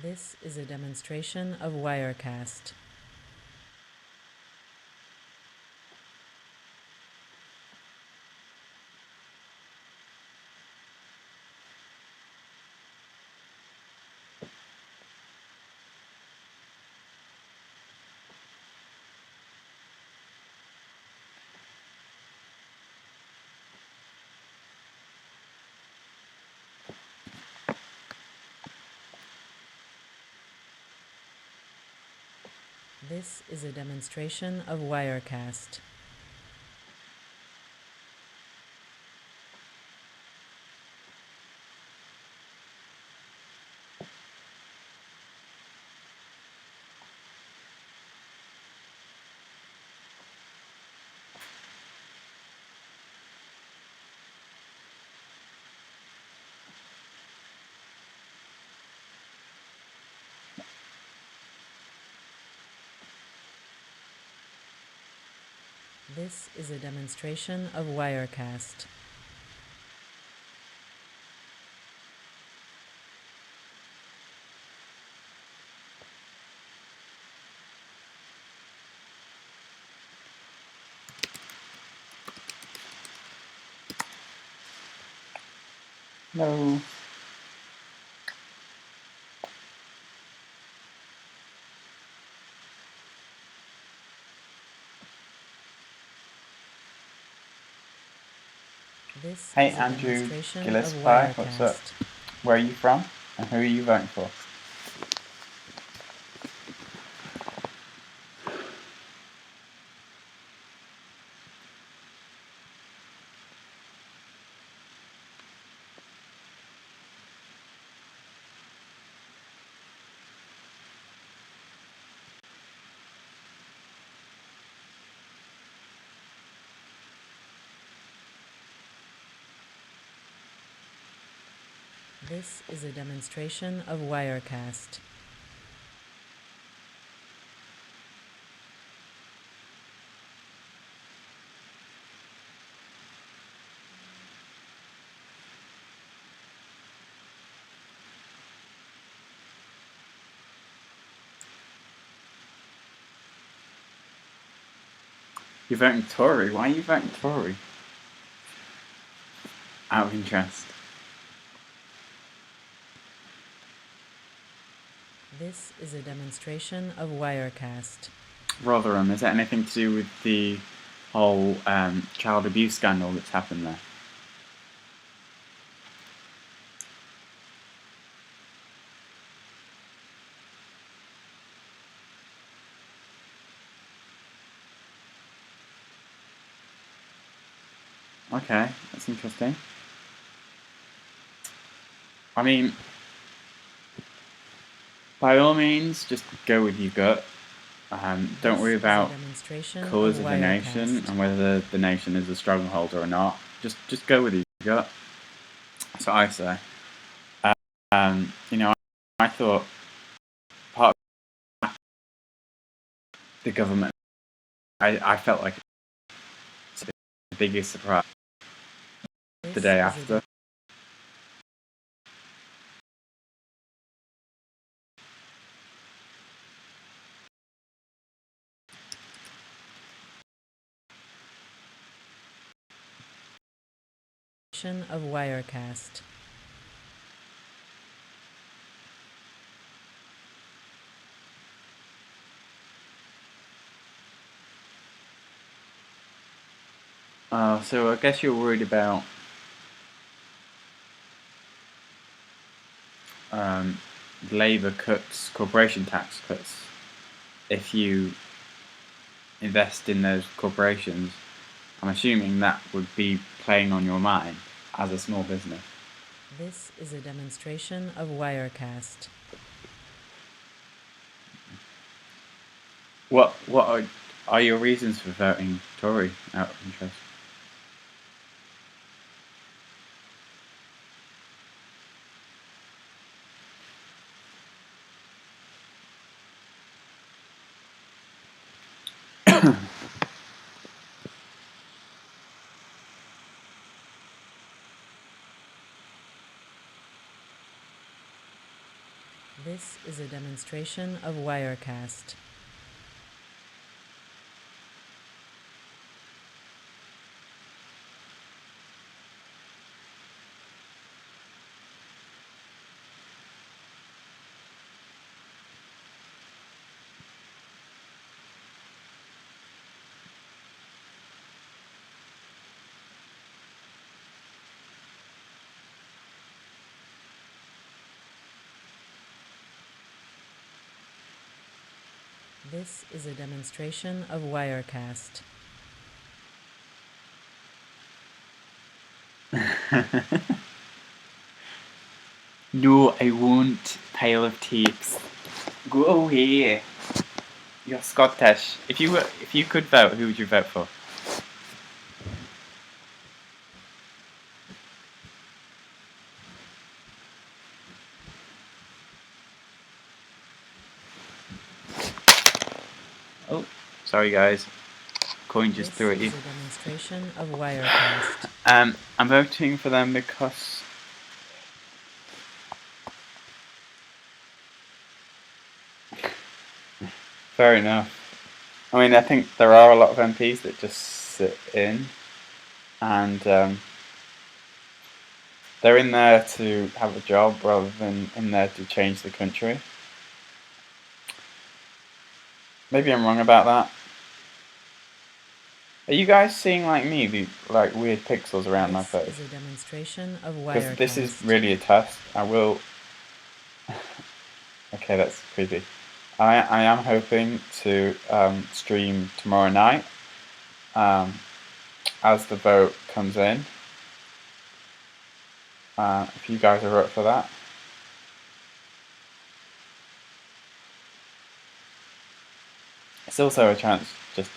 This is a demonstration of Wirecast. This is a demonstration of Wirecast. This is a demonstration of Wirecast. Hello. This Hey, is a Andrew demonstration of Gillespie, what's up? Wirecast. Where are you from? And who are you voting for? This is a demonstration of Wirecast. You're voting Tory. Why are you voting Tory? Out of interest. This is a demonstration of Wirecast. Rotherham, is that anything to do with the whole child abuse scandal that's happened there? Okay, that's interesting. I mean, by all means, just go with your gut. Don't worry about colours of the nation and whether the nation is a stronghold or not. Just go with your gut. That's what I say. I thought part of the government, I felt like it's the biggest surprise the day after. Of Wirecast. So I guess you're worried about Labour cuts, corporation tax cuts. If you invest in those corporations, I'm assuming that would be playing on your mind as a small business. This is a demonstration of Wirecast. What are your reasons for voting Tory out of interest? This is a demonstration of Wirecast. This is a demonstration of Wirecast. No, I won't. Pile of tapes. Go away. You're Scottish. If you could vote, who would you vote for? Oh, sorry guys. Coin just threw at you. This is a demonstration of Wirecast. I'm voting for them because fair enough. I mean, I think there are a lot of MPs that just sit in, and they're in there to have a job rather than in there to change the country. Maybe I'm wrong about that. Are you guys seeing, like me, the like weird pixels around my face? This is a demonstration of Wirecast. Because this is really a test. I will. Okay, that's creepy. I am hoping to stream tomorrow night as the vote comes in. If you guys are up for that. It's also a chance just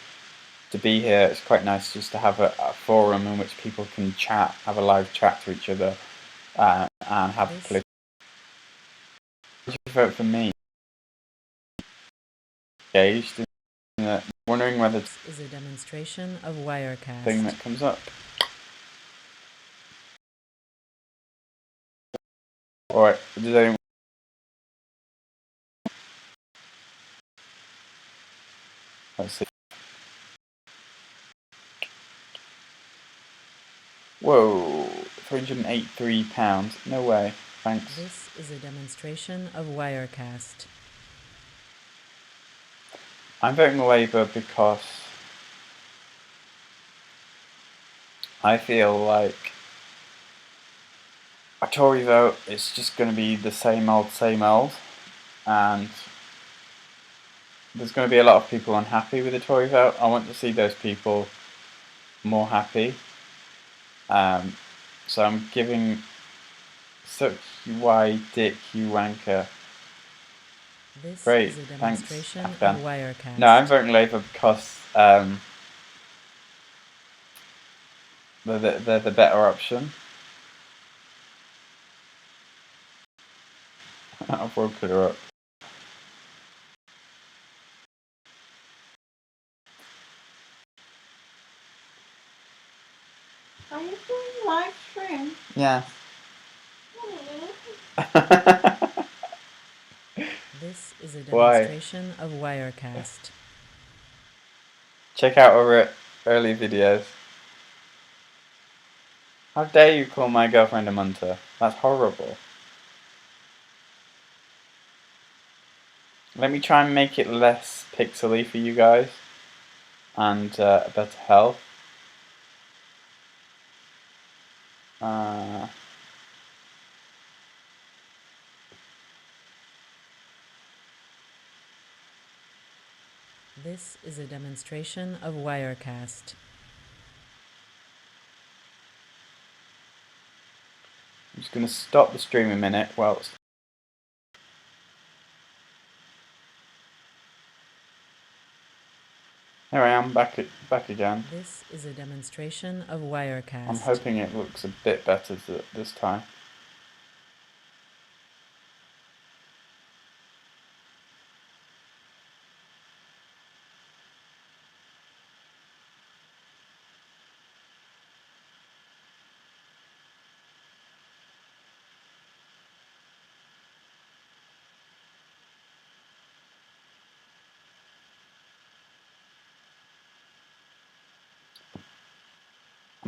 to be here. It's quite nice just to have a forum in which people can chat, have a live chat to each other, and have political. Would you vote for me? Engaged in the, wondering whether this is a demonstration of Wirecast. Thing that comes up. Alright, does anyone? Let's see. Whoa, £383. No way. Thanks. This is a demonstration of Wirecast. I'm voting Labour because I feel like a Tory vote is just going to be the same old, and there's going to be a lot of people unhappy with the Tory vote. I want to see those people more happy. So I'm giving such why dick you wanker. This Great, is a demonstration thanks, of Wirecast. No, I'm voting Labour because they're the better option. I've woken her up. Are you doing live stream? Yeah. This is a demonstration of Wirecast. Check out our early videos. How dare you call my girlfriend a munter? That's horrible. Let me try and make it less pixely for you guys and better health. This is a demonstration of Wirecast. I'm just going to stop the stream a minute whilst. Here I am, back again. This is a demonstration of Wirecast. I'm hoping it looks a bit better this time.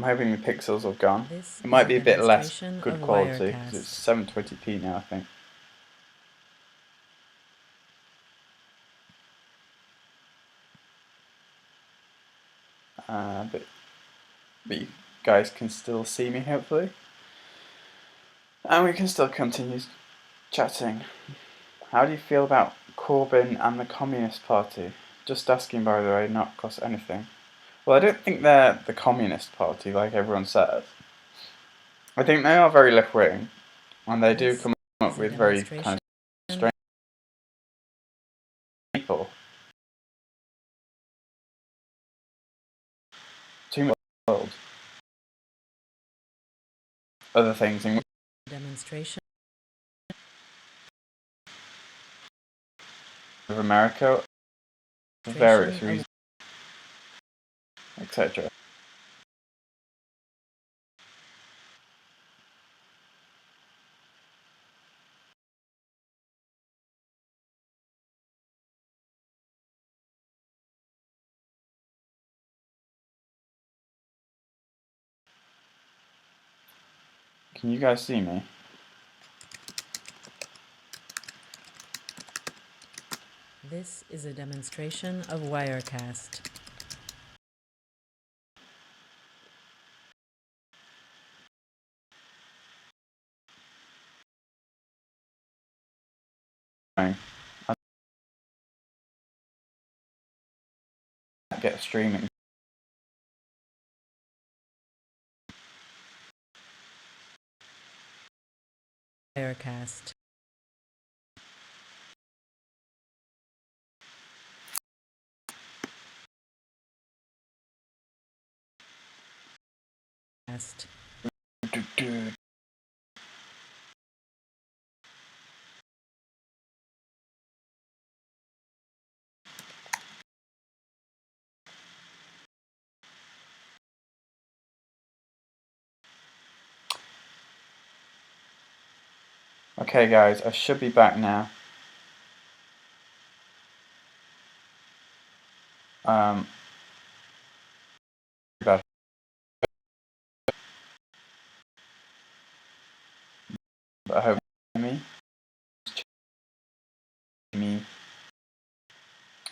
I'm hoping the pixels have gone. This It might is be a bit less demonstration good of quality because it's Wirecast. 720p now, I think. But you guys can still see me, hopefully. And we can still continue chatting. How do you feel about Corbyn and the Communist Party? Just asking, by the way, not cost anything. Well, I don't think they're the Communist Party, like everyone says. I think they are very left-wing, and they do come up with very kind of strange people. Too much world. Other things in Demonstration. with America for various reasons, etc. Can you guys see me? This is a demonstration of Wirecast. I get streaming. Wirecast. Cast. Okay, guys, I should be back now. But I hope you hear me.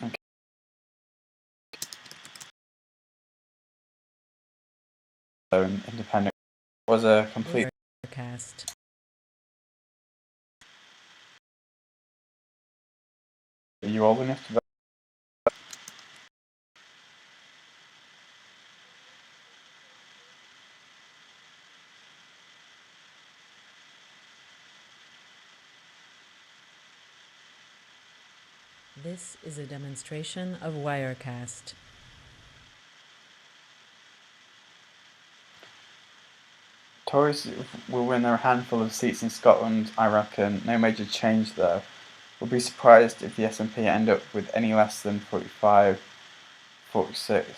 Okay. So independent was a complete. Wirecast. Are you old enough to vote? This is a demonstration of Wirecast. Tories will win a handful of seats in Scotland, I reckon. No major change though. We'll be surprised if the SNP end up with any less than 45, 46.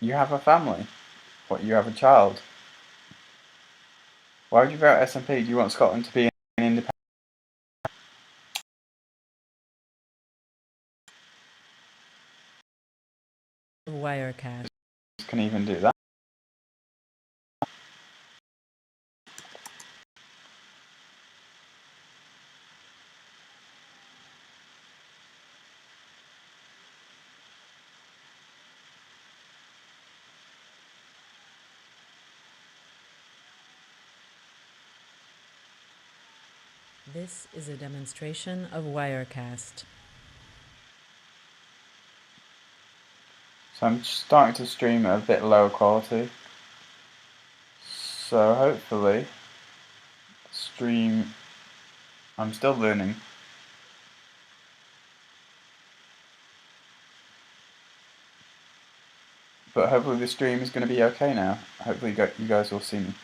You have a family? What, you have a child? Why would you vote SNP? Do you want Scotland to be an independent? Wirecast. Can even do that? This is a demonstration of Wirecast. So I'm starting to stream at a bit lower quality. So hopefully, stream. I'm still learning. But hopefully the stream is going to be okay now. Hopefully you guys will see me.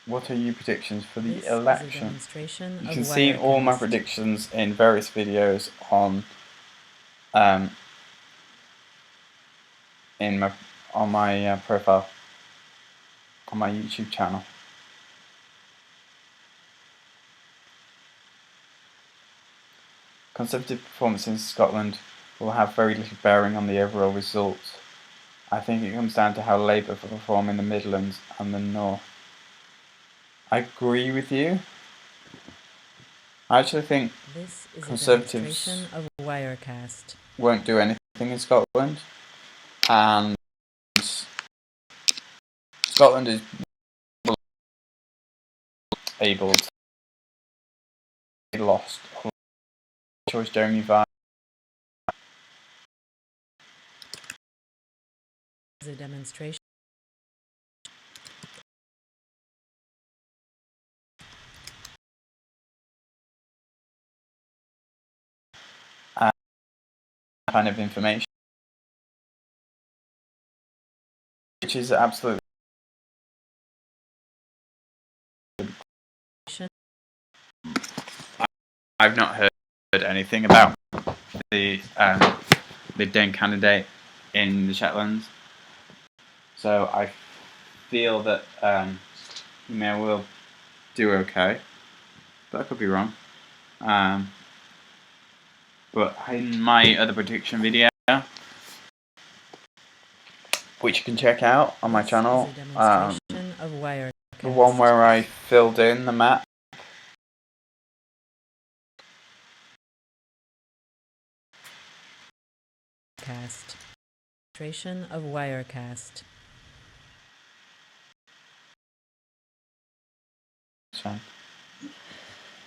What are your predictions for the This election? is a demonstration You of can see all my Wirecast. predictions in various videos on my profile on my YouTube channel. Conservative performance in Scotland will have very little bearing on the overall result. I think it comes down to how Labour perform in the Midlands and the North. I agree with you. I actually think This is a Conservatives demonstration of Wirecast. won't do anything in Scotland, and Scotland is able to be lost. Choice Jeremy Vine. This is a demonstration. Kind of information, which is absolutely. I've not heard anything about the Lib Dem candidate in the Shetlands, so I feel that he may well do okay, but I could be wrong. But in my other prediction video, which you can check out on my channel, Of Wirecast. the one where I filled in the map. Demonstration of Wirecast.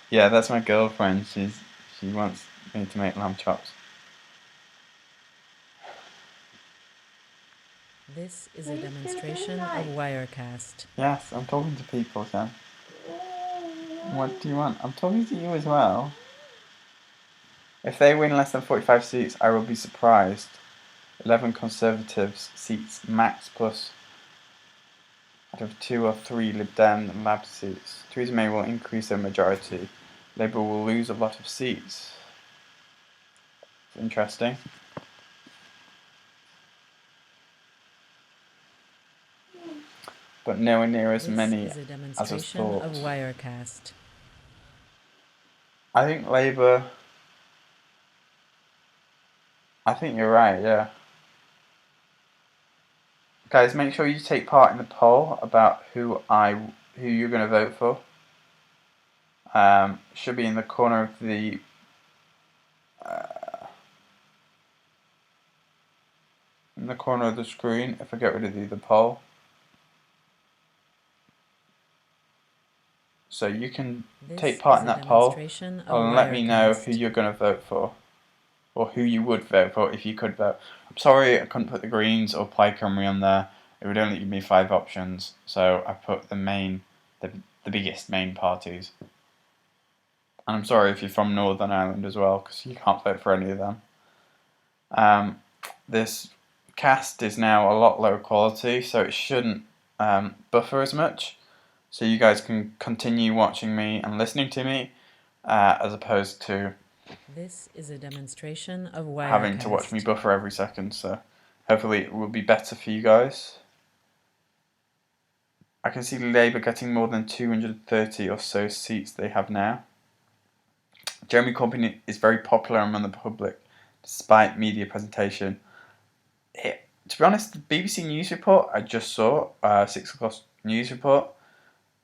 Yeah, that's my girlfriend. She wants me to make lamb chops. This is a demonstration of Wirecast. Yes, I'm talking to people, Sam. What do you want? I'm talking to you as well. If they win less than 45 seats, I will be surprised. 11 Conservatives seats max plus out of 2 or 3 Lib Dem and Lab seats. Theresa May will increase their majority. Labour will lose a lot of seats. It's interesting. But nowhere near as many This is a as was demonstration thought. of Wirecast. I think Labour. I think you're right, yeah. Guys, make sure you take part in the poll about who you're going to vote for. Should be in the corner of the screen if I get rid of the poll. So you can take part in that poll and let me know who you're going to vote for, or who you would vote for if you could vote. I'm sorry I couldn't put the Greens or Plaid Cymru on there. It would only give me 5 options, so I put the biggest main parties. And I'm sorry if you're from Northern Ireland as well, because you can't vote for any of them. This cast is now a lot lower quality, so it shouldn't buffer as much. So you guys can continue watching me and listening to me, as opposed to This is a demonstration of Wirecast. having to watch me buffer every second. So hopefully it will be better for you guys. I can see Labour getting more than 230 or so seats they have now. Jeremy Corbyn is very popular among the public, despite media presentation. To be honest, the BBC News report I just saw, 6 o'clock news report,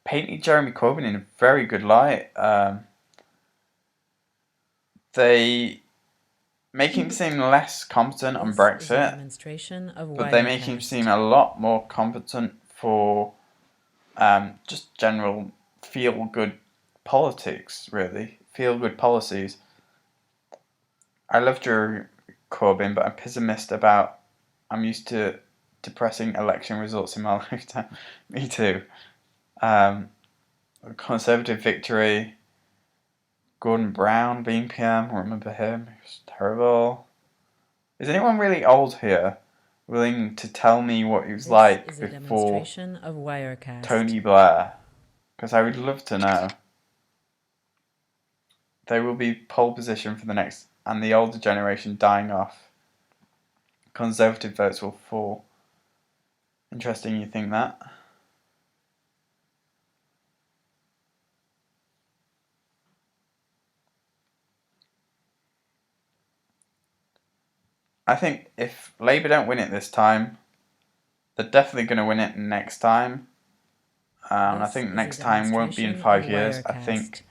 painted Jeremy Corbyn in a very good light. They make him seem less competent on Brexit, but they make him seem a lot more competent for just general feel-good politics, really. Feel-good policies. I love Jeremy Corbyn, but I'm pessimist about... I'm used to depressing election results in my lifetime. Me too. Conservative victory. Gordon Brown being PM, remember him? He was terrible. Is anyone really old here willing to tell me what he was like before Tony Blair? Because I would love to know. They will be pole position for the next, and the older generation dying off. Conservative votes will fall. Interesting you think that? I think if Labour don't win it this time, they're definitely going to win it next time. I This think is a next time won't be in demonstration of 5 years. I Wirecast. think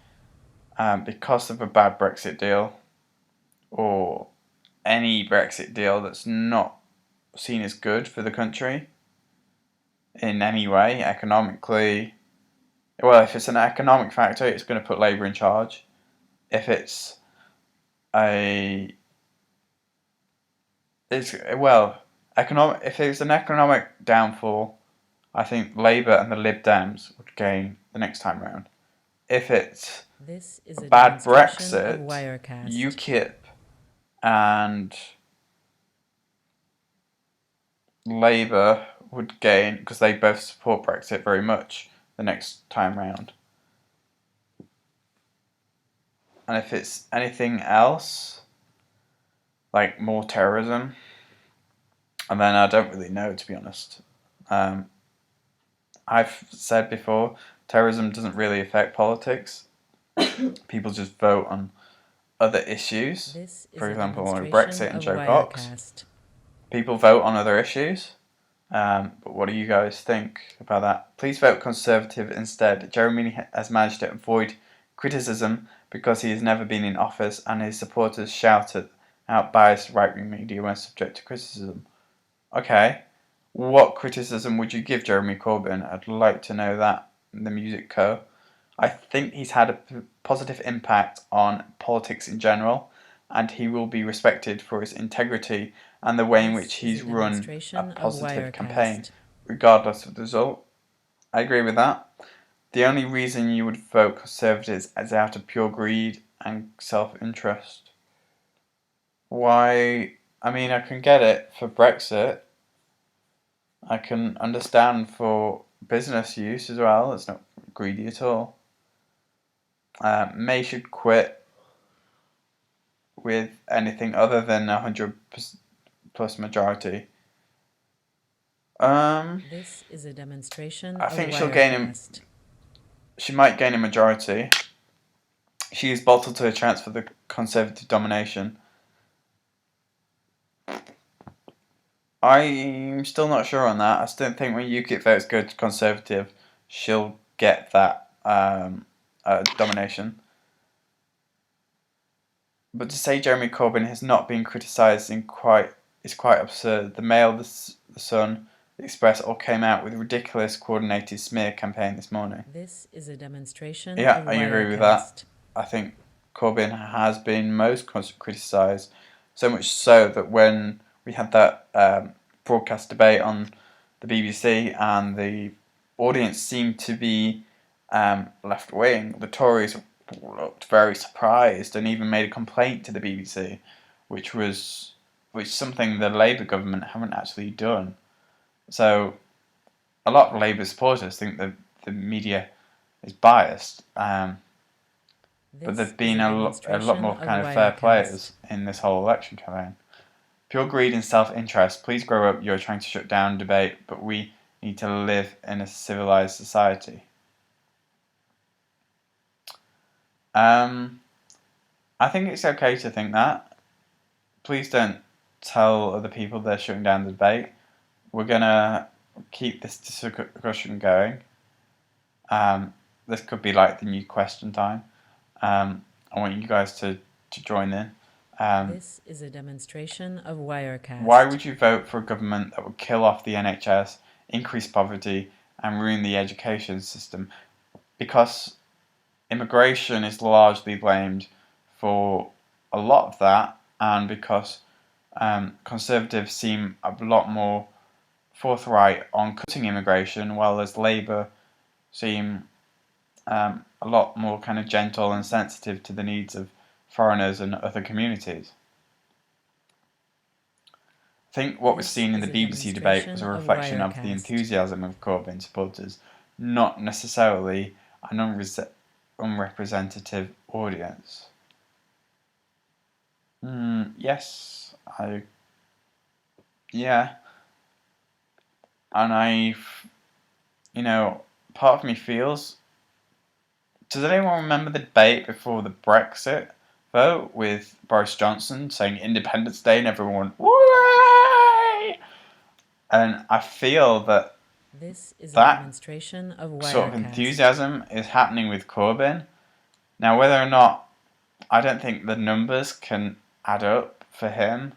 because of a bad Brexit deal or any Brexit deal that's not seen as good for the country in any way, economically. Well, if it's an economic factor, it's going to put Labour in charge. If it's if it's an economic downfall, I think Labour and the Lib Dems would gain the next time round. If it's This is a a bad demonstration of Brexit, Wirecast. UKIP and Labour would gain because they both support Brexit very much the next time round. And if it's anything else, like more terrorism, and then I don't really know, to be honest. I've said before, terrorism doesn't really affect politics. People just vote on other issues. This is For a example, on demonstration Brexit and of Joe Cox. Wirecast. People vote on other issues. But what do you guys think about that? Please vote Conservative instead. Jeremy has managed to avoid criticism because he has never been in office and his supporters shouted out biased right-wing media when subject to criticism. Okay, what criticism would you give Jeremy Corbyn? I'd like to know that in the Music Co. I think he's had a positive impact on politics in general, and he will be respected for his integrity and the way in which he's run a positive campaign, regardless of the result. I agree with that. The only reason you would vote Conservatives is out of pure greed and self-interest. Why? I mean, I can get it for Brexit. I can understand for business use as well. It's not greedy at all. May should quit with anything other than 100 plus majority. This is a demonstration I of think Wirecast. she might gain a majority. She is bottled to a chance for the Conservative domination. I'm still not sure on that. I still think when UKIP votes go to Conservative, she'll get that domination. But to say Jeremy Corbyn has not been criticised is quite absurd. The Mail, the Sun, the Express all came out with a ridiculous coordinated smear campaign this morning. This is a demonstration Yeah, of I agree with that. I think Corbyn has been most criticised, so much so that when we had that broadcast debate on the BBC and the audience seemed to be left wing, the Tories looked very surprised and even made a complaint to the BBC, which something the Labour government haven't actually done. So a lot of Labour supporters think that the media is biased, but there've been a lot more kind of fair players in this whole election campaign. Pure greed and self-interest. Please grow up. You're trying to shut down debate, but we need to live in a civilized society. I think it's okay to think that. Please don't tell other people they're shutting down the debate. We're gonna keep this discussion going. This could be like the new question time. I want you guys to join in. This is a demonstration of Wirecast. Why would you vote for a government that would kill off the NHS, increase poverty, and ruin the education system? Because immigration is largely blamed for a lot of that, and because Conservatives seem a lot more forthright on cutting immigration, while as Labour seem a lot more kind of gentle and sensitive to the needs of foreigners and other communities. I think what was seen in the BBC debate was a reflection of the enthusiasm of Corbyn supporters, not necessarily an unrepresentative audience. Yes, yeah. And part of me feels, does anyone remember the debate before the Brexit vote with Boris Johnson saying Independence Day and everyone, "Whee!" And I feel that This is a that demonstration of sort of Wirecast. enthusiasm is happening with Corbyn. Now, whether or not, I don't think the numbers can add up for him.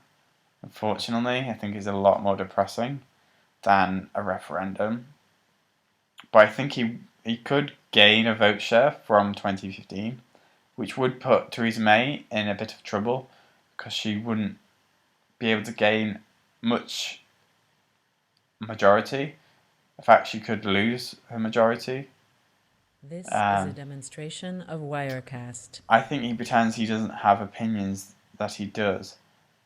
Unfortunately, I think it's a lot more depressing than a referendum. But I think he could gain a vote share from 2015, which would put Theresa May in a bit of trouble because she wouldn't be able to gain much majority. In fact, she could lose her majority. This is a demonstration of Wirecast. I think he pretends he doesn't have opinions that he does.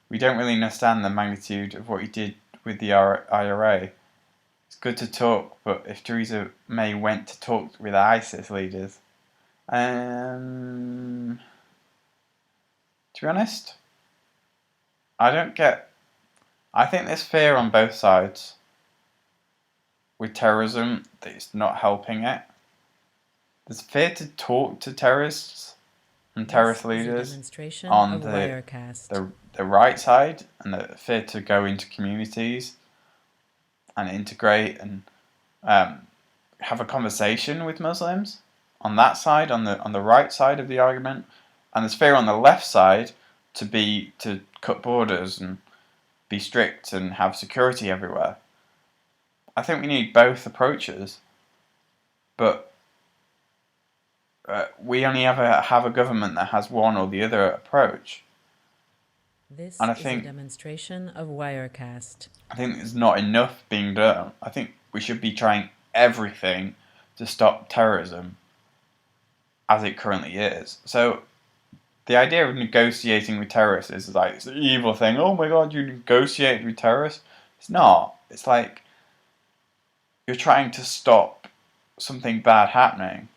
We don't really understand the magnitude of what he did with the IRA. It's good to talk, but if Theresa May went to talk with ISIS leaders, to be honest, I think there's fear on both sides with terrorism that it's not helping it. There's fear to talk to terrorists and terrorist leaders on the right side, and the fear to go into communities and integrate and have a conversation with Muslims on that side, on the right side of the argument, and there's fear on the left side to cut borders and be strict and have security everywhere. I think we need both approaches, but we only ever have a government that has one or the other approach. This is a demonstration of Wirecast. I think there's not enough being done. I think we should be trying everything to stop terrorism as it currently is. So the idea of negotiating with terrorists is like it's an evil thing. Oh my god, you negotiate with terrorists? It's not. It's like you're trying to stop something bad happening.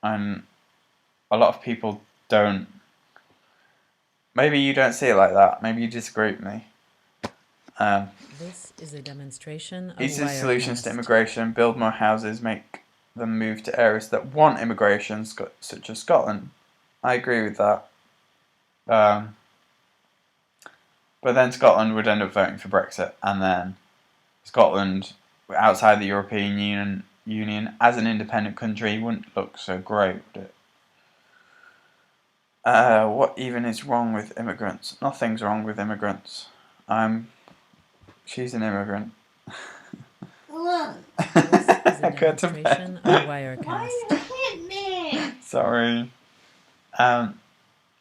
And a lot of people don't. Maybe you don't see it like that. Maybe you disagree with me. This is a demonstration of Easier solutions to immigration, build more houses, make them move to areas that want immigration, such as Scotland. I agree with that. But then Scotland would end up voting for Brexit, and then Scotland, outside the European Union as an independent country, wouldn't look so great, would it? What even is wrong with immigrants? Nothing's wrong with immigrants. She's an immigrant. Look. This is a Go to demonstration of Why Wirecast. you hit me? Sorry. I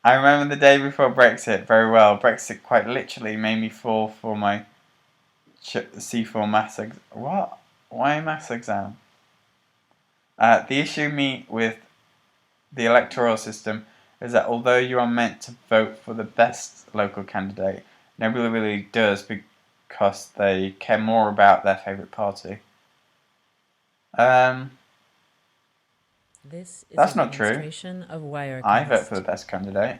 remember the day before Brexit very well. Brexit quite literally made me fall for my C4 maths exam. What? Why maths exam? The issue with the electoral system is that although you are meant to vote for the best local candidate, nobody really does because they care more about their favourite party. That's not true. I vote for the best candidate.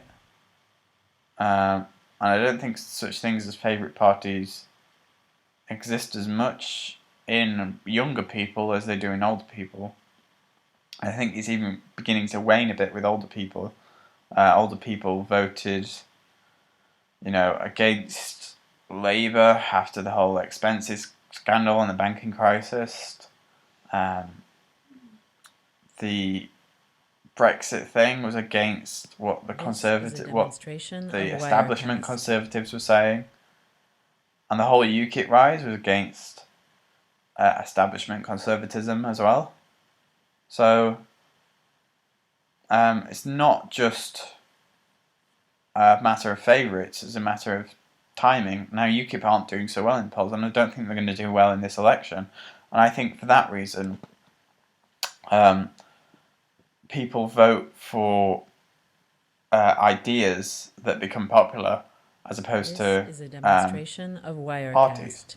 And I don't think such things as favourite parties exist as much in younger people as they do in older people. I think it's even beginning to wane a bit with older people. Older people voted, against Labour after the whole expenses scandal and the banking crisis. The Brexit thing was against what the establishment Conservatives were saying, and the whole UKIP rise was against establishment conservatism as well. So it's not just a matter of favourites; it's a matter of timing. Now UKIP aren't doing so well in polls, and I don't think they're going to do well in this election. And I think for that reason, people vote for ideas that become popular as opposed to parties.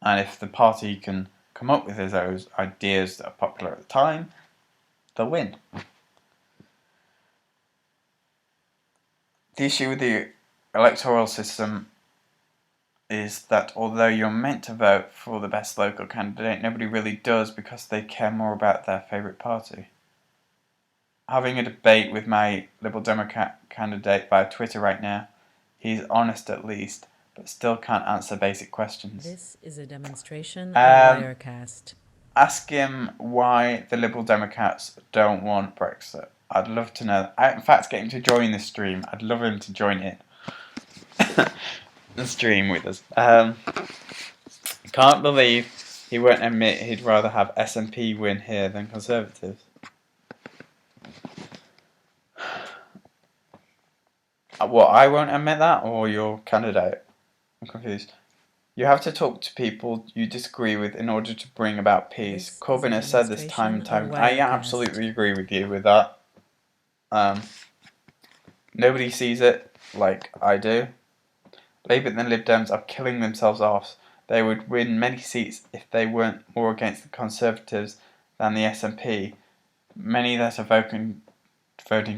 And if the party can come up with those ideas that are popular at the time, they'll win. The issue with the electoral system is that although you're meant to vote for the best local candidate, nobody really does because they care more about their favourite party. having a debate with my Liberal Democrat candidate via Twitter right now. He's honest at least, but still can't answer basic questions. This is a demonstration of Wirecast. Ask him why the Liberal Democrats don't want Brexit. I'd love to know. In fact, get him to join this stream. I'd love him to join it. The stream with us. Can't believe he won't admit he'd rather have SNP win here than Conservatives. What, I won't admit that, or your candidate? I'm confused. You have to talk to people you disagree with in order to bring about peace. This Corbyn has said this time and time. I absolutely agree with you with that. Nobody sees it like I do. Labour and the Lib Dems are killing themselves off. They would win many seats if they weren't more against the Conservatives than the SNP. Many that are voting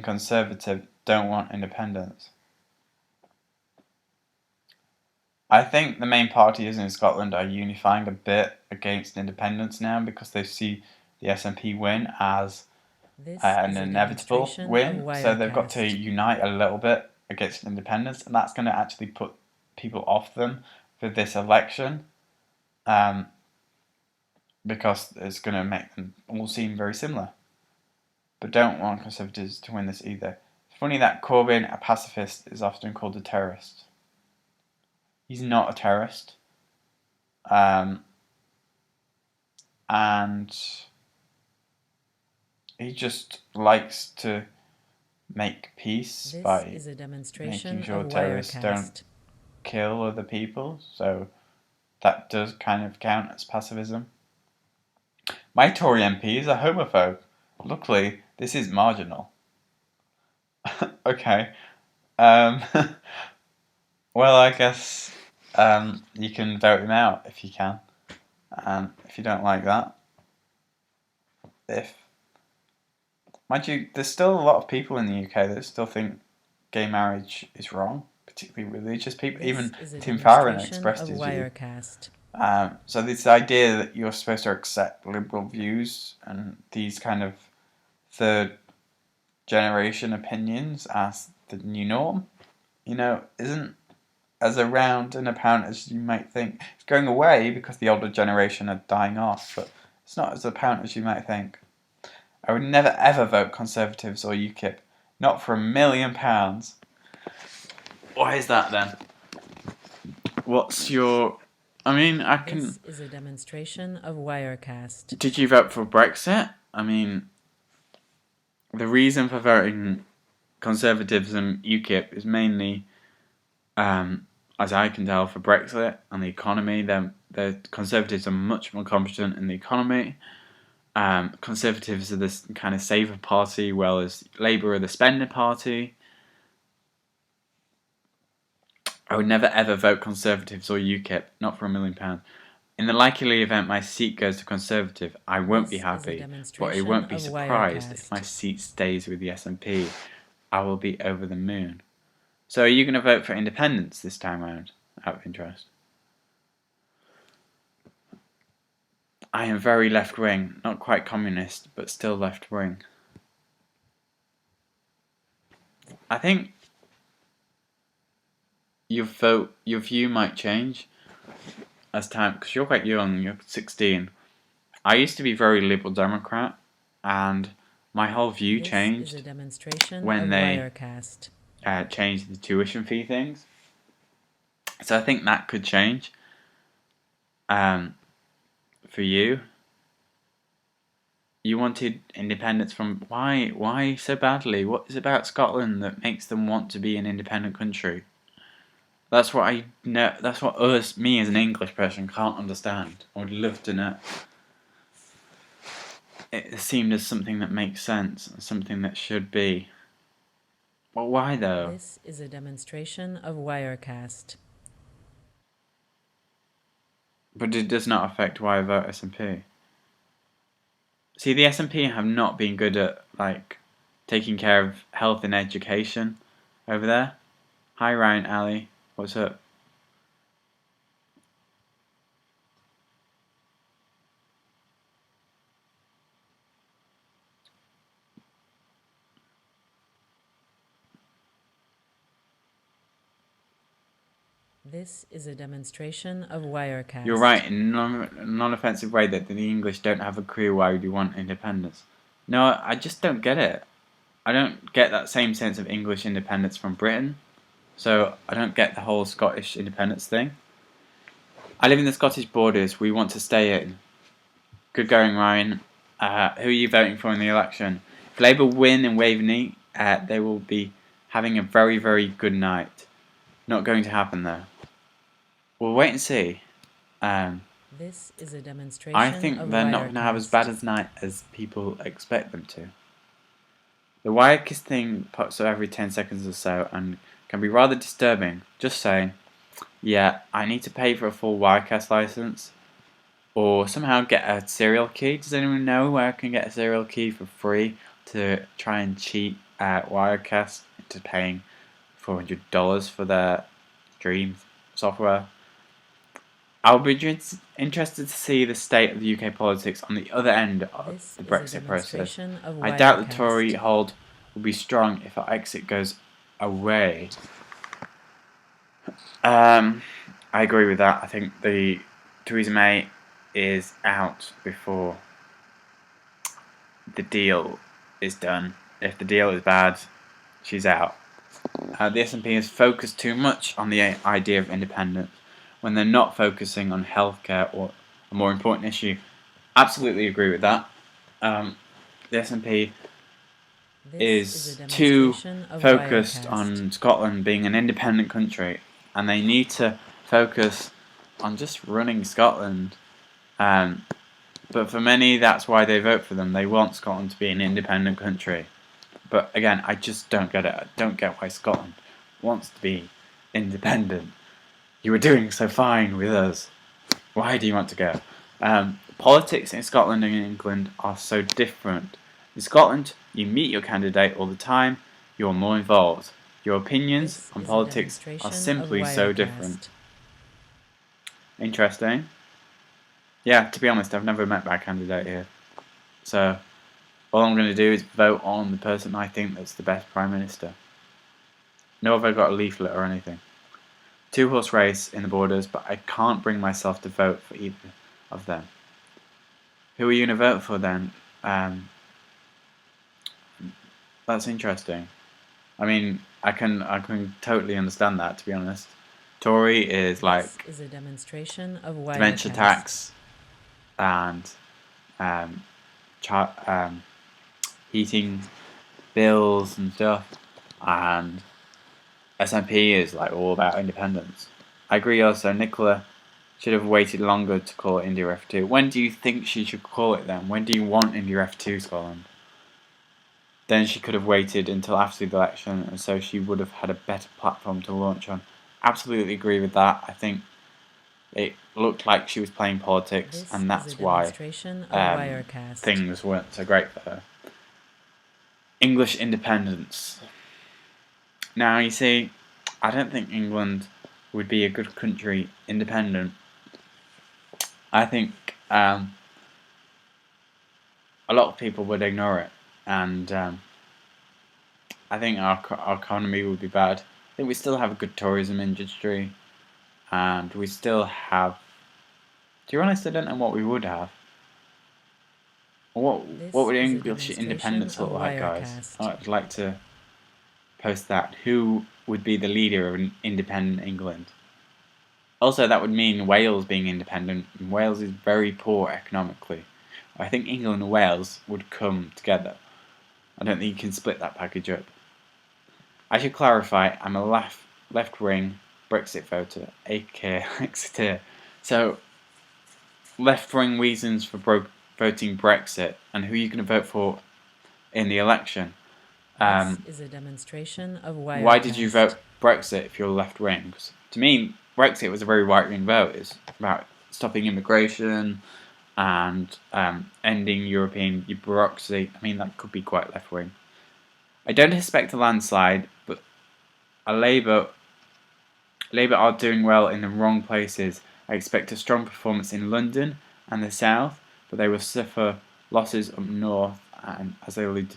Conservative don't want independence. I think the main parties in Scotland are unifying a bit against independence now because they see the SNP win as an inevitable win. So they've got to unite a little bit against independence, and that's going to actually put people off them for this election, because it's going to make them all seem very similar. But don't want Conservatives to win this either. It's funny that Corbyn, a pacifist, is often called a terrorist. He's not a terrorist. And he just likes to make peace by making sure terrorists don't kill other people. So that does kind of count as pacifism. My Tory MP is a homophobe. Luckily, this is marginal. Okay. Well, I guess you can vote him out if you can. If you don't like that. Mind you, there's still a lot of people in the UK that still think gay marriage is wrong, particularly religious people. Even Tim Farron expressed his view. So this idea that you're supposed to accept liberal views and these kind of third generation opinions as the new norm, isn't as around and apparent as you might think. It's going away because the older generation are dying off, but it's not as apparent as you might think. I would never ever vote Conservatives or UKIP. Not for £1 million. Why is that then? What's your... I mean, I can... This is a demonstration of Wirecast. Did you vote for Brexit? I mean, the reason for voting Conservatives and UKIP is mainly, as I can tell, for Brexit and the economy. The Conservatives are much more competent in the economy. Conservatives are this kind of safer party, whereas Labour are the spending party. I would never ever vote Conservatives or UKIP, not for £1 million. In the likely event my seat goes to Conservative, I won't be happy, but I won't be surprised if my seat stays with the SNP. I will be over the moon. So are you going to vote for independence this time round, out of interest? I am very left-wing, not quite communist, but still left-wing. I think your view might change as time, because you're quite young, you're 16. I used to be very Liberal Democrat, and my whole view changed when they changed the tuition fee things. So I think that could change. For you, you wanted independence from... Why so badly? What is it about Scotland that makes them want to be an independent country? That's what I know. That's what me as an English person can't understand. I would love to know. It seemed as something that makes sense, something that should be. Well, why though? This is a demonstration of Wirecast. But it does not affect why I vote SNP. See, the SNP have not been good at taking care of health and education over there. Hi Ryan, Ali, what's up? This is a demonstration of Wirecast. You're right in a non-offensive way that the English don't have a clue why we want independence. No, I just don't get it. I don't get that same sense of English independence from Britain, so I don't get the whole Scottish independence thing. I live in the Scottish borders. We want to stay in. Good going, Ryan. Who are you voting for in the election? If Labour win in Waveney, they will be having a very, very good night. Not going to happen though. We'll wait and see. This is a demonstration I think of they're not going to have as bad a night as people expect them to. The Wirecast thing pops up every 10 seconds or so and can be rather disturbing. Just saying, yeah, I need to pay for a full Wirecast license or somehow get a serial key. Does anyone know where I can get a serial key for free to try and cheat Wirecast into paying $400 for their stream software? I'll be interested to see the state of the UK politics on the other end of the Brexit process. I doubt the Tory hold will be strong if our exit goes away. I agree with that. I think the Theresa May is out before the deal is done. If the deal is bad, she's out. The SNP has focused too much on the idea of independence when they're not focusing on healthcare or a more important issue. Absolutely agree with that. The SNP is too focused on Scotland being an independent country, and they need to focus on just running Scotland. But for many, that's why they vote for them. They want Scotland to be an independent country. But again, I just don't get it. I don't get why Scotland wants to be independent. You were doing so fine with us. Why do you want to go? Politics in Scotland and England are so different. In Scotland, you meet your candidate all the time. You're more involved. Your opinions on politics are simply so different. Interesting. Yeah, to be honest, I've never met my candidate here. So, all I'm going to do is vote on the person I think that's the best Prime Minister. No, have I got a leaflet or anything. 2-horse race in the borders, but I can't bring myself to vote for either of them. Who are you going to vote for then? That's interesting. I mean, I can totally understand that, to be honest. Tory is like a demonstration of dementia tax and heating bills and stuff, and SNP is like all about independence. I agree also, Nicola should have waited longer to call it India F2. When do you think she should call it then? When do you want India F2, Scotland? Then she could have waited until after the election, and so she would have had a better platform to launch on. Absolutely agree with that. I think it looked like she was playing politics, and that's why things weren't so great for her. English independence. Now, you see, I don't think England would be a good country independent. I think a lot of people would ignore it, and I think our economy would be bad. I think we still have a good tourism industry, and we still have... To be honest, I don't know what we would have. What would English independence look like, guys? I'd like to post that. Who would be the leader of an independent England? Also, that would mean Wales being independent, and Wales is very poor economically. I think England and Wales would come together. I don't think you can split that package up. I should clarify, I'm a left-wing Brexit voter, aka Exeter. So, left-wing reasons for voting Brexit, and who you're going to vote for in the election. This is a demonstration of why did you vote Brexit if you're left-wing? Because to me, Brexit was a very right-wing vote. It's about stopping immigration and ending European bureaucracy. I mean, that could be quite left-wing. I don't expect a landslide, but Labour are doing well in the wrong places. I expect a strong performance in London and the south, but they will suffer losses up north, and as they lead.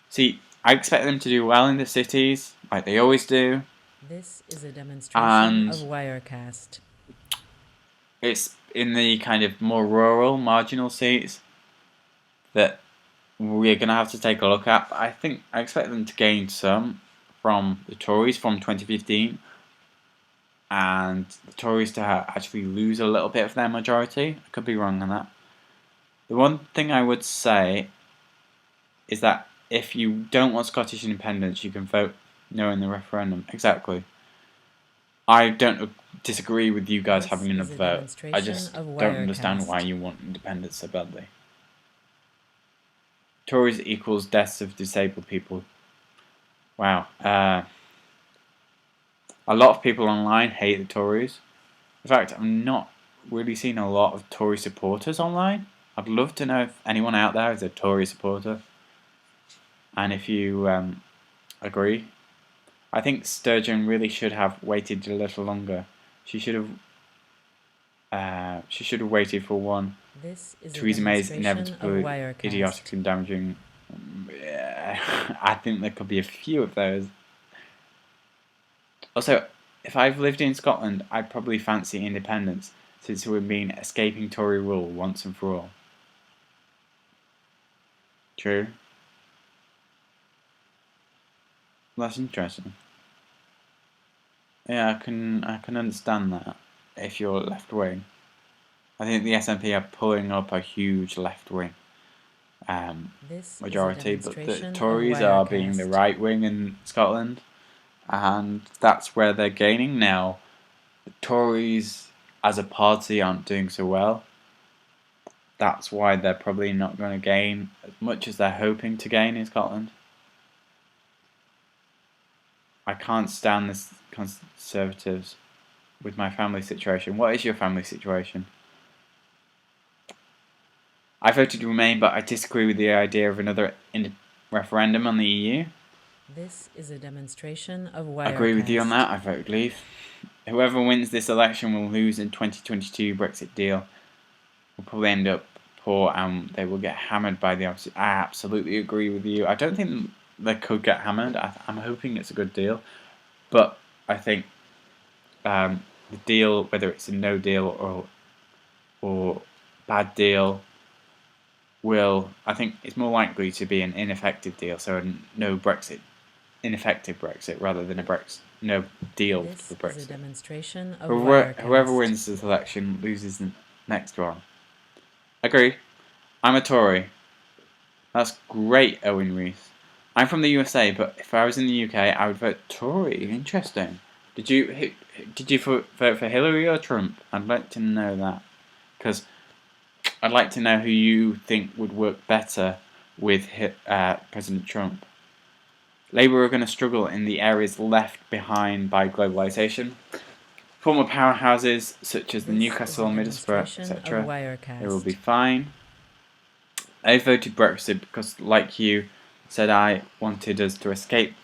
See, I expect them to do well in the cities, like they always do, This is a demonstration And of Wirecast. it's in the kind of more rural, marginal seats that we're going to have to take a look at. I expect them to gain some from the Tories from 2015, and the Tories to actually lose a little bit of their majority. I could be wrong on that. The one thing I would say is that if you don't want Scottish independence, you can vote no in the referendum. Exactly. I don't disagree with you guys This having another is a vote. I demonstration just of don't understand Wirecast. why you want independence so badly. Tories equals deaths of disabled people. Wow. A lot of people online hate the Tories. In fact, I'm not really seeing a lot of Tory supporters online. I'd love to know if anyone out there is a Tory supporter. And if you agree, I think Sturgeon really should have waited a little longer. She should have waited for one. This is Theresa a May's demonstration of inevitable, Wirecast. idiotic and damaging. I think there could be a few of those. Also, if I've lived in Scotland, I'd probably fancy independence, since it would mean escaping Tory rule once and for all. True. That's interesting. Yeah, I can understand that if you're left wing. I think the SNP are pulling up a huge left wing majority, but the Tories are being the right wing in Scotland, and that's where they're gaining now. The Tories as a party aren't doing so well. That's why they're probably not going to gain as much as they're hoping to gain in Scotland. I can't stand the Conservatives with my family situation. What is your family situation? I voted Remain, but I disagree with the idea of another referendum on the EU. This is a demonstration of Wirecast. I agree with you on that. I voted Leave. Whoever wins this election will lose in 2022 Brexit deal. Will probably end up poor and they will get hammered by the opposite. I absolutely agree with you. I don't think they could get hammered. I'm hoping it's a good deal, but I think the deal, whether it's a no deal or bad deal, I think it's more likely to be an ineffective deal. So no Brexit, ineffective Brexit, rather than no deal This for Brexit. is a demonstration of Whoever Wirecast. wins this election loses the next one. Agree. I'm a Tory. That's great, Owen Rees. I'm from the USA, but if I was in the UK, I would vote Tory. Interesting. Did you vote for Hillary or Trump? I'd like to know that, because I'd like to know who you think would work better with President Trump. Labour are going to struggle in the areas left behind by globalisation. Former powerhouses such as the This Newcastle, is a Middlesbrough, demonstration of etc., Wirecast. they will be fine. I voted Brexit because, like you, said I wanted us to escape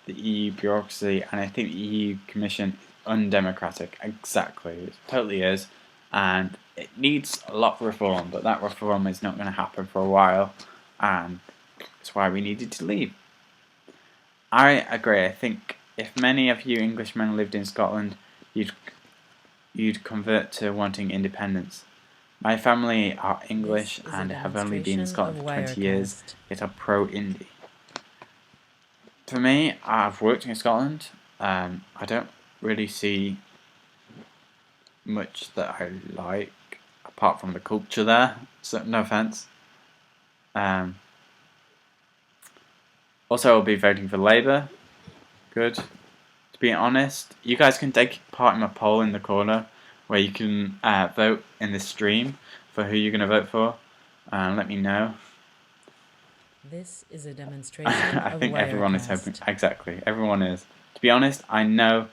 the EU bureaucracy, and I think the EU Commission is undemocratic. Exactly, it totally is, and it needs a lot of reform, but that reform is not going to happen for a while, and that's why we needed to leave. I agree. I think if many of you Englishmen lived in Scotland, you'd convert to wanting independence. My family are English and have only been in Scotland for 20 years, yet are pro-indie. For me, I've worked in Scotland. I don't really see much that I like, apart from the culture there, so no offence. Also, I'll be voting for Labour. Good. To be honest, you guys can take part in a poll in the corner where you can vote in the stream for who you're going to vote for. Let me know. This is a demonstration I of think Wirecast. everyone is hoping. Exactly, everyone is. To be honest, I know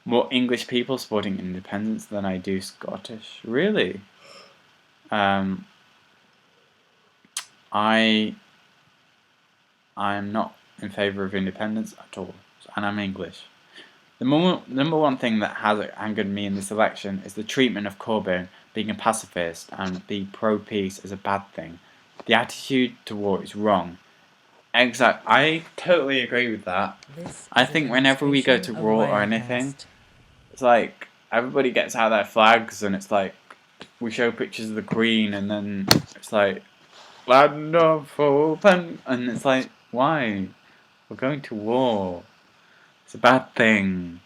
more English people supporting independence than I do Scottish. Really? I'm not in favour of independence at all, and I'm English. The number one thing that has angered me in this election is the treatment of Corbyn being a pacifist and being pro-peace as a bad thing. The attitude to war is wrong. Exactly. I totally agree with that. This I is a think whenever we go to demonstration of Raw or anything, Wirecast. it's like everybody gets out their flags and it's like we show pictures of the Queen and then it's like land of open and it's like why? We're going to war. It's a bad thing.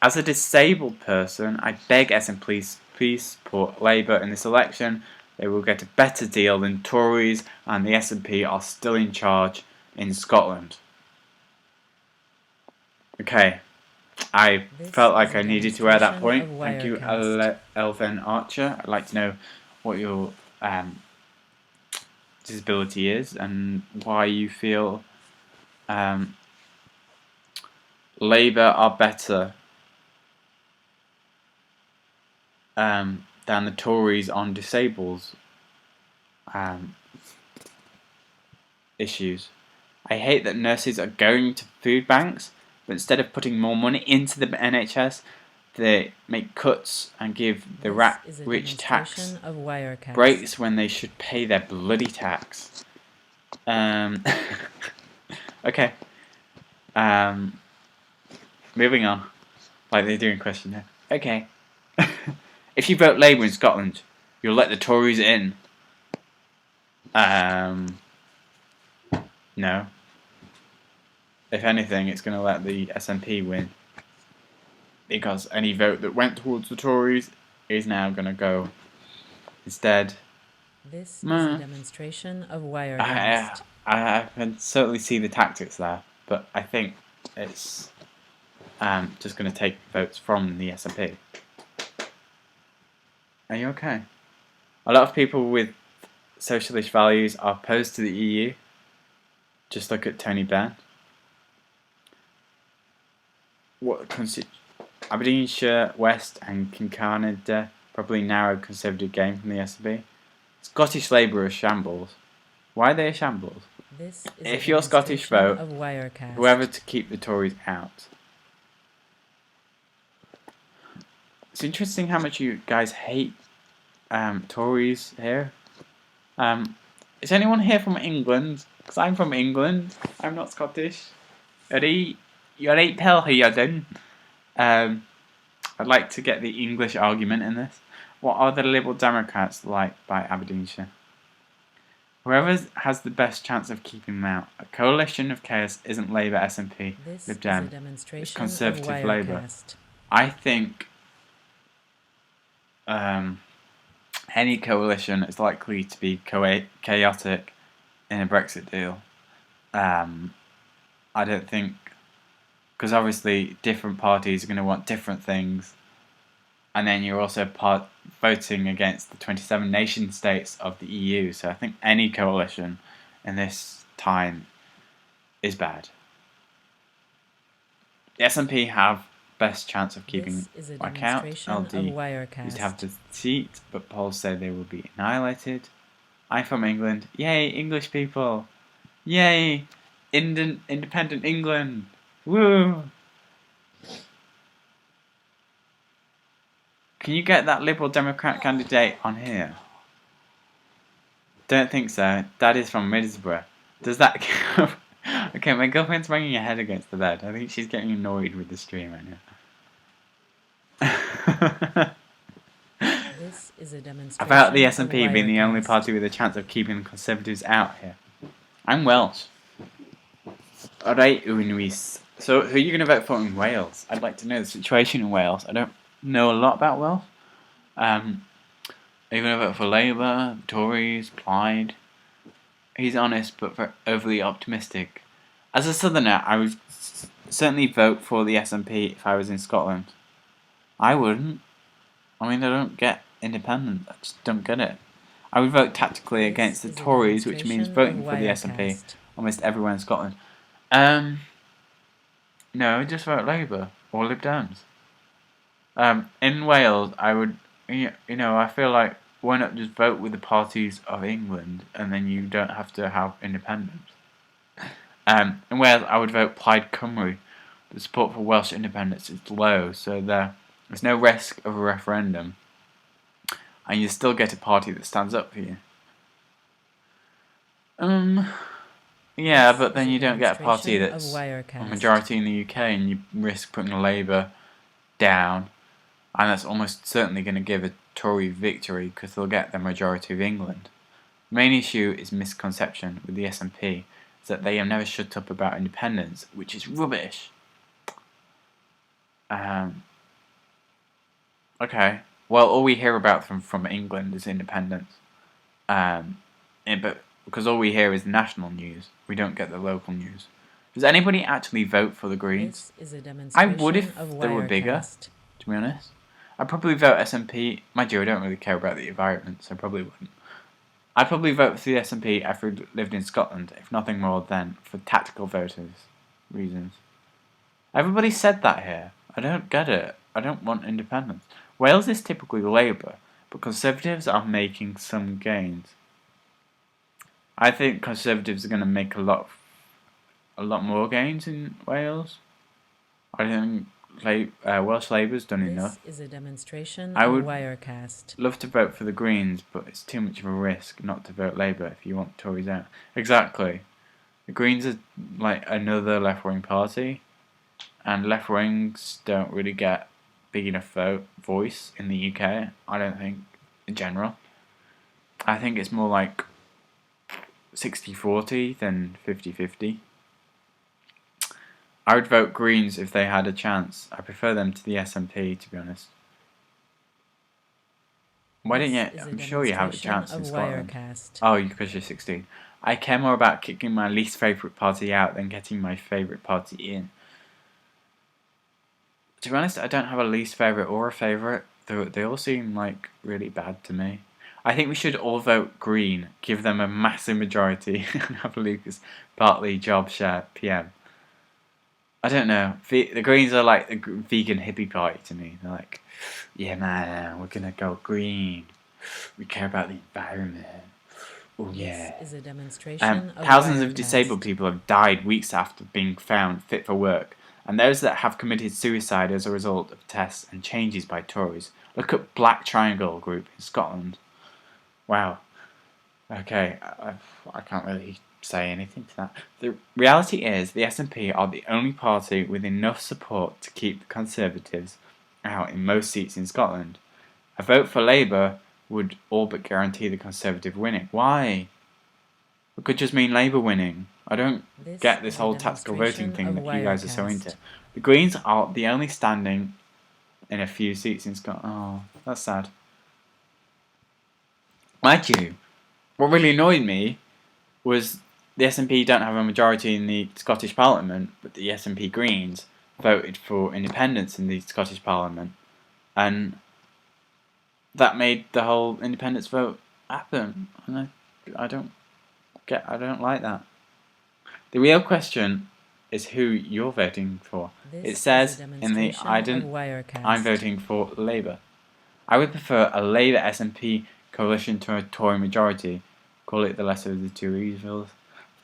As a disabled person, I beg SNP please support Labour in this election. They will get a better deal than Tories and the SNP are still in charge in Scotland. Okay, I This felt like is a I needed to add that demonstration point. of Thank you, Wirecast. Elven Archer. I'd like to know what your disability is and why you feel Labour are better than the Tories on disables issues. I hate that nurses are going to food banks, but instead of putting more money into the NHS, they make cuts and give the This is a rich tax demonstration of Wirecast. breaks when they should pay their bloody tax. Okay. Moving on. Like they're doing question here. Okay. If you vote Labour in Scotland, you'll let the Tories in. No. If anything, it's going to let the SNP win. Because any vote that went towards the Tories is now going to go instead. This is a demonstration of Wirecast. I can certainly see the tactics there, but I think it's just going to take votes from the SNP. Are you okay? A lot of people with socialist values are opposed to the EU. Just look at Tony Benn. Aberdeenshire, West and Kincardine probably narrow Conservative gain from the SNP. Scottish Labour are shambles. Why are they a shambles? This is If a you're Scottish, vote of Wirecast. whoever to keep the Tories out. It's interesting how much you guys hate Tories here. Is anyone here from England? Because I'm from England. I'm not Scottish. You're right, pal, here then. I'd like to get the English argument in this. What are the Liberal Democrats like by Aberdeenshire? Whoever has the best chance of keeping them out. A coalition of chaos isn't Labour, SNP, Lib Dem. It's Conservative Labour. I think any coalition is likely to be chaotic in a Brexit deal. I don't think, because obviously different parties are going to want different things, and then you're also voting against the 27 nation states of the EU. So I think any coalition in this time is bad. The SNP have best chance of keeping my count. LD used to have the seat, but polls say they will be annihilated. I'm from England. Yay, English people! Yay, independent England! Woo! Can you get that Liberal Democrat candidate on here? Don't think so. Dad is from Middlesbrough. Does that count? Okay, my girlfriend's banging her head against the bed. I think she's getting annoyed with the stream right now. This is a demonstration About the SNP being the only party with a chance of keeping the Conservatives out here. I'm Welsh. Alright, Unuis. So, who are you going to vote for in Wales? I'd like to know the situation in Wales. I don't know a lot about Wales. Are you going to vote for Labour, Tories, Plaid? He's honest but overly optimistic. As a southerner, I would certainly vote for the SNP if I was in Scotland. I wouldn't. I mean, I don't get independent. I just don't get it. I would vote tactically against the Tories, which means voting for the SNP. Almost everywhere in Scotland. No, just vote Labour or Lib Dems. In Wales, I would, I feel like why not just vote with the parties of England and then you don't have to have independence. In Wales, I would vote Plaid Cymru. The support for Welsh independence is low, so there's no risk of a referendum, and you still get a party that stands up for you. Yeah, This but then is a you don't get a party demonstration that's of a Wirecast. majority in the UK, and you risk putting Labour down, and that's almost certainly going to give a Tory victory because they'll get the majority of England. The main issue is misconception with the SNP, is that they have never shut up about independence, which is rubbish. Okay, well, all we hear about from England is independence. But because all we hear is national news, we don't get the local news. Does anybody actually vote for the Greens? This is a I demonstration would if of they were bigger, Wirecast. to be honest. I'd probably vote SNP. Mind you, I don't really care about the environment, so I probably wouldn't. I'd probably vote for the SNP after I lived in Scotland, if nothing more than for tactical voters reasons. Everybody said that here. I don't get it. I don't want independence. Wales is typically Labour, but Conservatives are making some gains. I think Conservatives are going to make a lot more gains in Wales. I don't think Welsh Labour's done enough. This is a demonstration I of would Wirecast. love to vote for the Greens, but it's too much of a risk not to vote Labour if you want Tories out. Exactly. The Greens are like another left-wing party, and left-wings don't really get big enough voice in the UK, I don't think, in general. I think it's more like 60-40 than 50-50. I would vote Greens if they had a chance. I prefer them to the SNP, to be honest. Why didn't you? I'm sure you have a chance in Scotland. Wirecast. Oh, because you're 16. I care more about kicking my least favourite party out than getting my favourite party in. To be honest, I don't have a least favourite or a favourite. They all seem like really bad to me. I think we should all vote Green, give them a massive majority, and have Lucas Bartley job share PM. I don't know. The Greens are like the vegan hippie party to me. They're like, yeah man, we're gonna go green. We care about the environment. Oh yeah. This is a demonstration of Thousands Wirecast. of disabled people have died weeks after being found fit for work, and those that have committed suicide as a result of tests and changes by Tories. Look at Black Triangle Group in Scotland. Wow. Okay, I can't really say anything to that. The reality is the SNP are the only party with enough support to keep the Conservatives out in most seats in Scotland. A vote for Labour would all but guarantee the Conservative winning. Why? It could just mean Labour winning. I don't get this whole tactical voting thing that you guys are so into. The Greens are the only standing in a few seats in Scotland. Oh, that's sad. Mind you, what really annoyed me was the SNP don't have a majority in the Scottish Parliament, but the SNP Greens voted for independence in the Scottish Parliament, and that made the whole independence vote happen. And I don't like that. The real question is who you're voting for. It says in the I'm voting for Labour. I would prefer a Labour SNP coalition to a Tory majority. Call it the lesser of the two evils.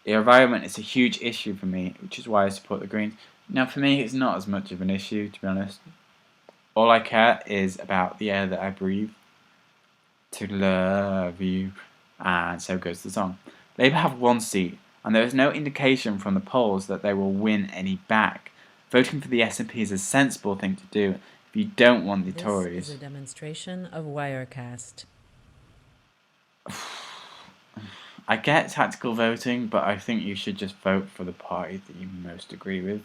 The environment is a huge issue for me, which is why I support the Greens. Now, for me, it's not as much of an issue, to be honest. All I care is about the air that I breathe. To love you. And so goes the song. Labour have one seat, and there is no indication from the polls that they will win any back. Voting for the SNP is a sensible thing to do if you don't want the Tories. This is a demonstration of Wirecast. I get tactical voting, but I think you should just vote for the party that you most agree with.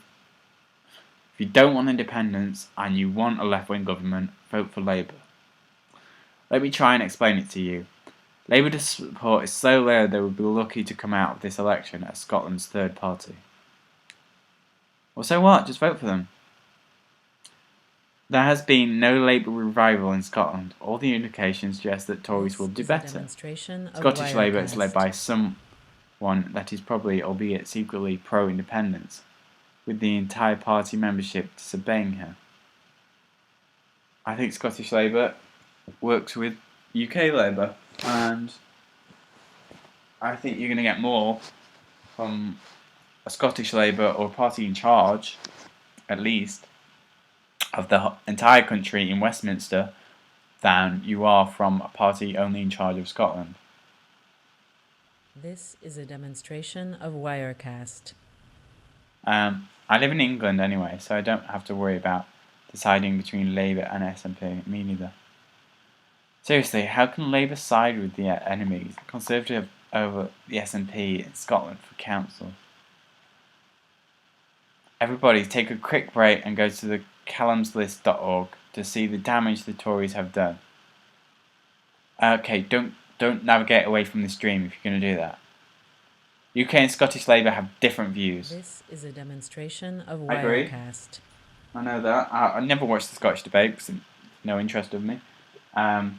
If you don't want independence and you want a left-wing government, vote for Labour. Let me try and explain it to you. Labour support is so low they would be lucky to come out of this election as Scotland's third party. Well, so what? Just vote for them. There has been no Labour revival in Scotland. All the indications suggest that Tories will do better. Scottish Labour is led by someone that is probably, albeit secretly, pro-independence, with the entire party membership disobeying her. I think Scottish Labour works with UK Labour, and I think you're going to get more from a Scottish Labour or party in charge, at least, of the entire country in Westminster than you are from a party only in charge of Scotland. This is a demonstration of Wirecast. I live in England anyway, so I don't have to worry about deciding between Labour and SNP. Me neither. Seriously, how can Labour side with the enemies, Conservative over the SNP in Scotland for council? Everybody take a quick break and go to the callumslist.org to see the damage the Tories have done. Okay, don't navigate away from the stream if you're going to do that. UK and Scottish Labour have different views. This is a demonstration of I agree. Wirecast. I know that. I never watched the Scottish debate because no interest of me. But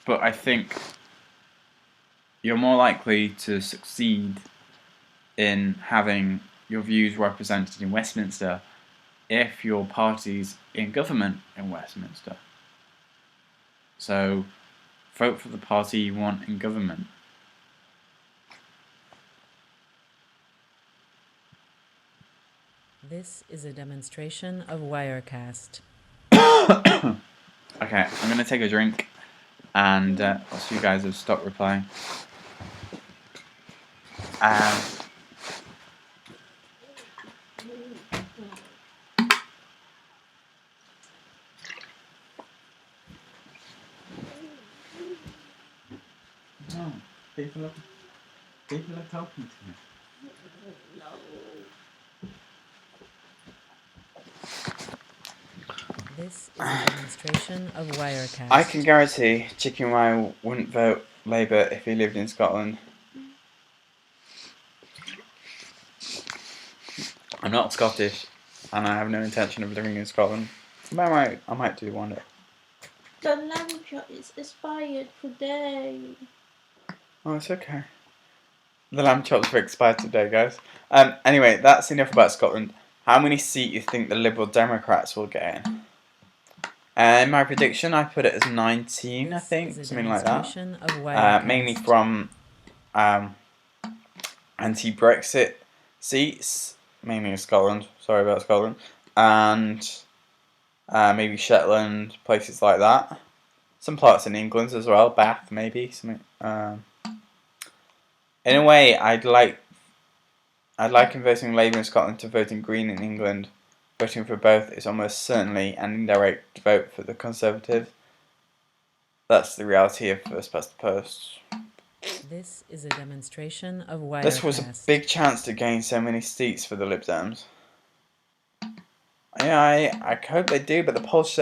I think you're more likely to succeed in having your views represented in Westminster if your party's in government in Westminster. So vote for the party you want in government. This is a demonstration of Wirecast. Okay, I'm going to take a drink and so you guys have stopped replying. No, people are talking to me. This is a demonstration of Wirecast. I can guarantee Chicken Ryan wouldn't vote Labour if he lived in Scotland. I'm not Scottish, and I have no intention of living in Scotland. But I might do one day. The lamb chop is expired today. Oh, it's okay. The lamb chops were expired today, guys. Anyway, that's enough about Scotland. How many seats you think the Liberal Democrats will get in? In my prediction, I put it as 19, I think, something like that. Mainly from anti-Brexit seats, mainly in Scotland. Sorry about Scotland, and maybe Shetland, places like that. Some parts in England as well, Bath maybe something. In a way, I'd like converting Labour in Scotland to voting Green in England. Voting for both is almost certainly an indirect vote for the Conservative. That's the reality of first past the post. This is a demonstration of Wirecast. This was a big chance to gain so many seats for the Lib Dems. Yeah, I hope they do, but the polls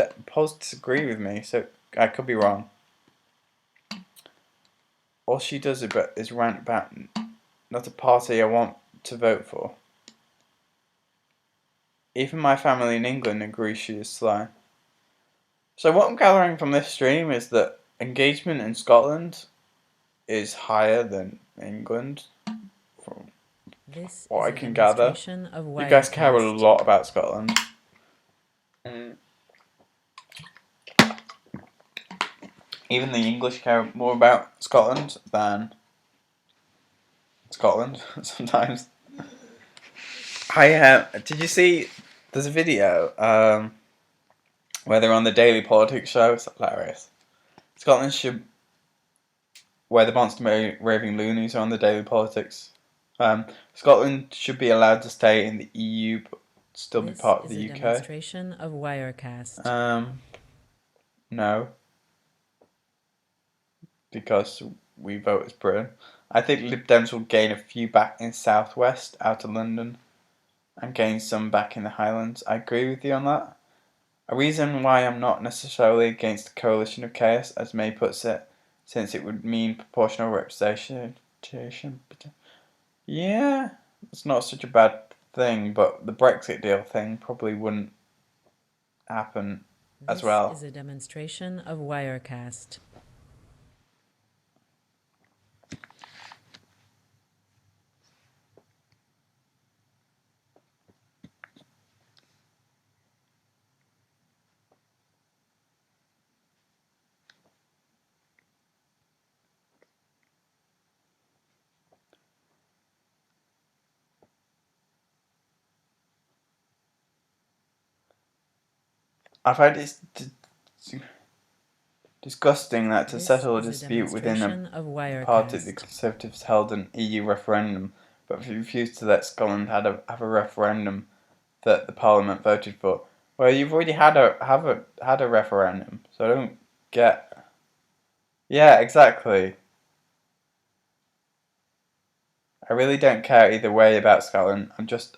disagree with me, so I could be wrong. All she does is rant about not a party I want to vote for. Even my family in England agree she is sly. So what I'm gathering from this stream is that engagement in Scotland is higher than England, from what I can gather. You guys care a lot about Scotland. Even the English care more about Scotland than Scotland sometimes. Did you see? There's a video where they're on the Daily Politics show. It's hilarious. Scotland should, where the monster raving loonies are on the Daily Politics. Scotland should be allowed to stay in the EU, but still be part of the UK. This is a demonstration of Wirecast. No, because we vote as Britain. I think Lib Dems will gain a few back in South West, out of London, and gain some back in the Highlands. I agree with you on that. A reason why I'm not necessarily against the coalition of chaos, as May puts it, since it would mean proportional representation. Yeah, it's not such a bad thing, but the Brexit deal thing probably wouldn't happen as well. This is a demonstration of Wirecast. I find it's disgusting that to This settle a is a dispute within a demonstration of party, the Wirecast. Conservatives held an EU referendum, but refused to let Scotland have a referendum that the Parliament voted for. Well, you've already had a referendum, so I don't get. Yeah, exactly. I really don't care either way about Scotland. I'm just,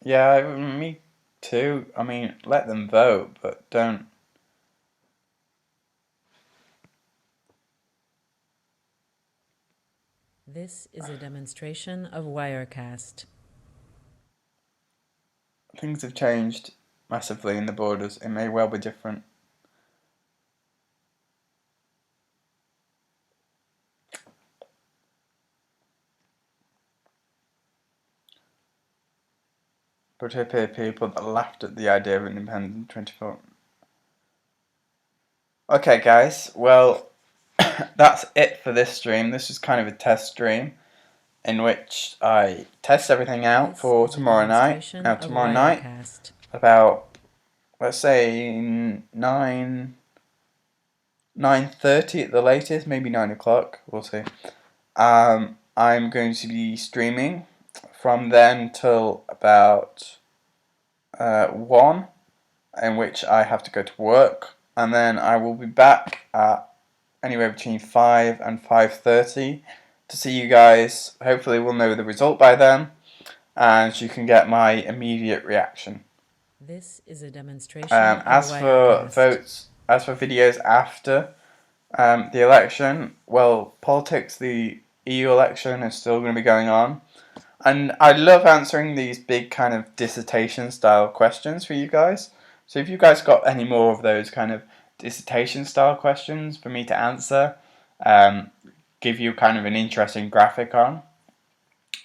yeah, me too. I mean, let them vote, but don't. This is a demonstration of Wirecast. Things have changed massively in the borders. It may well be different. But I hear people that laughed at the idea of independence in 24. Okay, guys. Well, that's it for this stream. This is kind of a test stream in which I test everything out This for is a tomorrow night. demonstration Now, of tomorrow night, Wirecast. about, let's say 9:30 at the latest, maybe 9 o'clock. We'll see. I'm going to be streaming from then till about 1, in which I have to go to work, and then I will be back at anywhere between 5 and 5:30 to see you guys. Hopefully we'll know the result by then, and you can get my immediate reaction. This is a demonstration of As for Wirecast. votes, as for videos after the election, well, politics, the EU election is still going to be going on. And I love answering these big kind of dissertation style questions for you guys. So if you guys got any more of those kind of dissertation style questions for me to answer, give you kind of an interesting graphic on.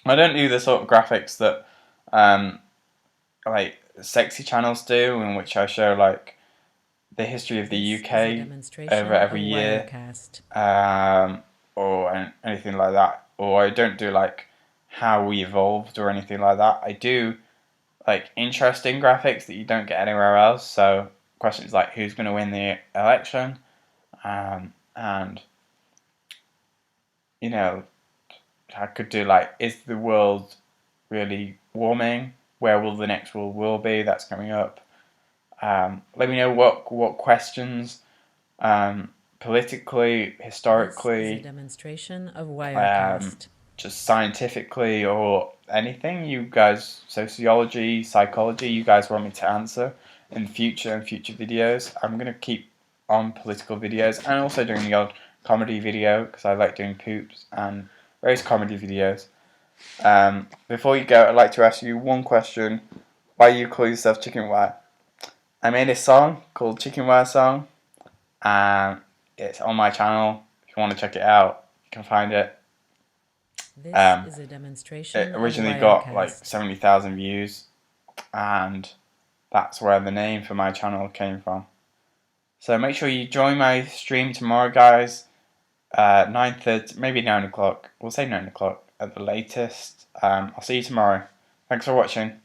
I don't do the sort of graphics that like sexy channels do, in which I show like the history of the This is a UK demonstration over every of year, Wirecast. or anything like that. Or I don't do like how we evolved or anything like that. I do like interesting graphics that you don't get anywhere else. So questions like who's going to win the election, and you know, I could do like is the world really warming? Where will the next world war be? That's coming up. Let me know what questions, politically, This is a historically, demonstration of Wirecast. just scientifically, or anything you guys, sociology, psychology, you guys want me to answer in future videos. I'm gonna keep on political videos and also doing the odd comedy video because I like doing poops and various comedy videos. Before you go, I'd like to ask you one question: why you call yourself Chicken Wire? I made a song called Chicken Wire Song, and it's on my channel. If you want to check it out, you can find it. This is a demonstration It of originally Wirecast. got like 70,000 views, and that's where the name for my channel came from. So make sure you join my stream tomorrow, guys. 9:30, maybe 9 o'clock. We'll say 9 o'clock at the latest. I'll see you tomorrow. Thanks for watching.